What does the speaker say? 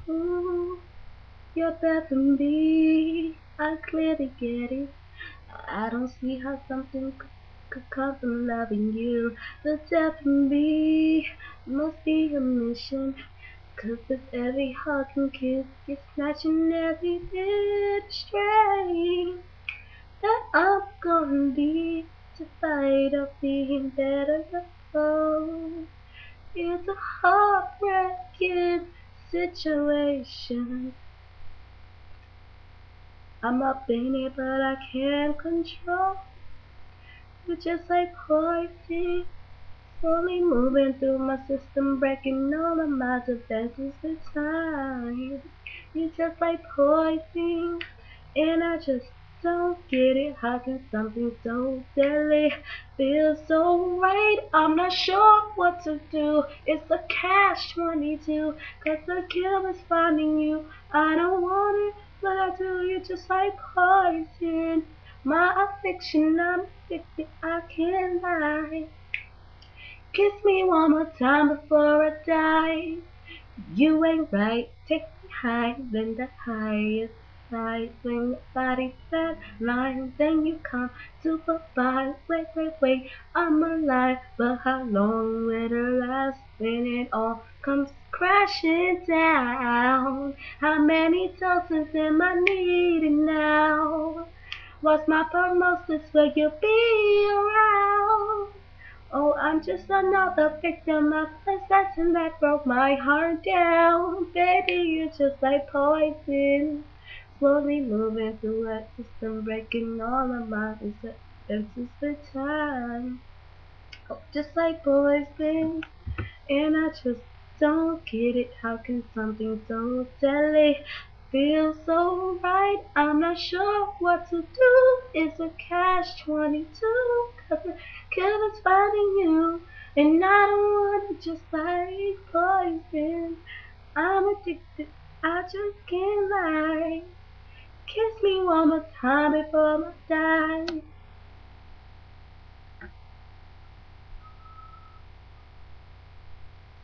Ooh, you're better than me. I clearly get it. I don't see how something could come from loving you. The death in me must be a mission. 'Cause with every hug and kiss, you're snatching every bit of strength that I'm gonna need to fight off being better alone. It's a heartbreaking situation. I'm up in it, but I can't control. You're just like poison, slowly moving through my system, breaking all of my defenses with time. You're just like poison, and I just don't get it. How can something so deadly feel so right? I'm not sure what to do. It's a catch-22, 'cause the killer's finding you. I don't want it, but I do. You're just like poison. My affliction, I'm addicted, I can't lie. Kiss me one more time before I die. You ain't right, take me high, then the highest side. When your body's fat line, then you come supervise. Wait, I'm alive, but how long will it last when it all comes crashing down? How many doses am I needing now? What's my prognosis? Will you be around? Oh, I'm just another victim of possession that broke my heart down. Baby, you're just like poison. Slowly moving through that system, breaking all of my defenses with time. Oh, just like poison. And I just don't get it. How can something so deadly feel so right? I'm not sure what to do. It's a catch-22, 'cause the killer's finding you. And I don't wanna just like poison. I'm addicted, I just can't lie. Kiss me one more time before I die.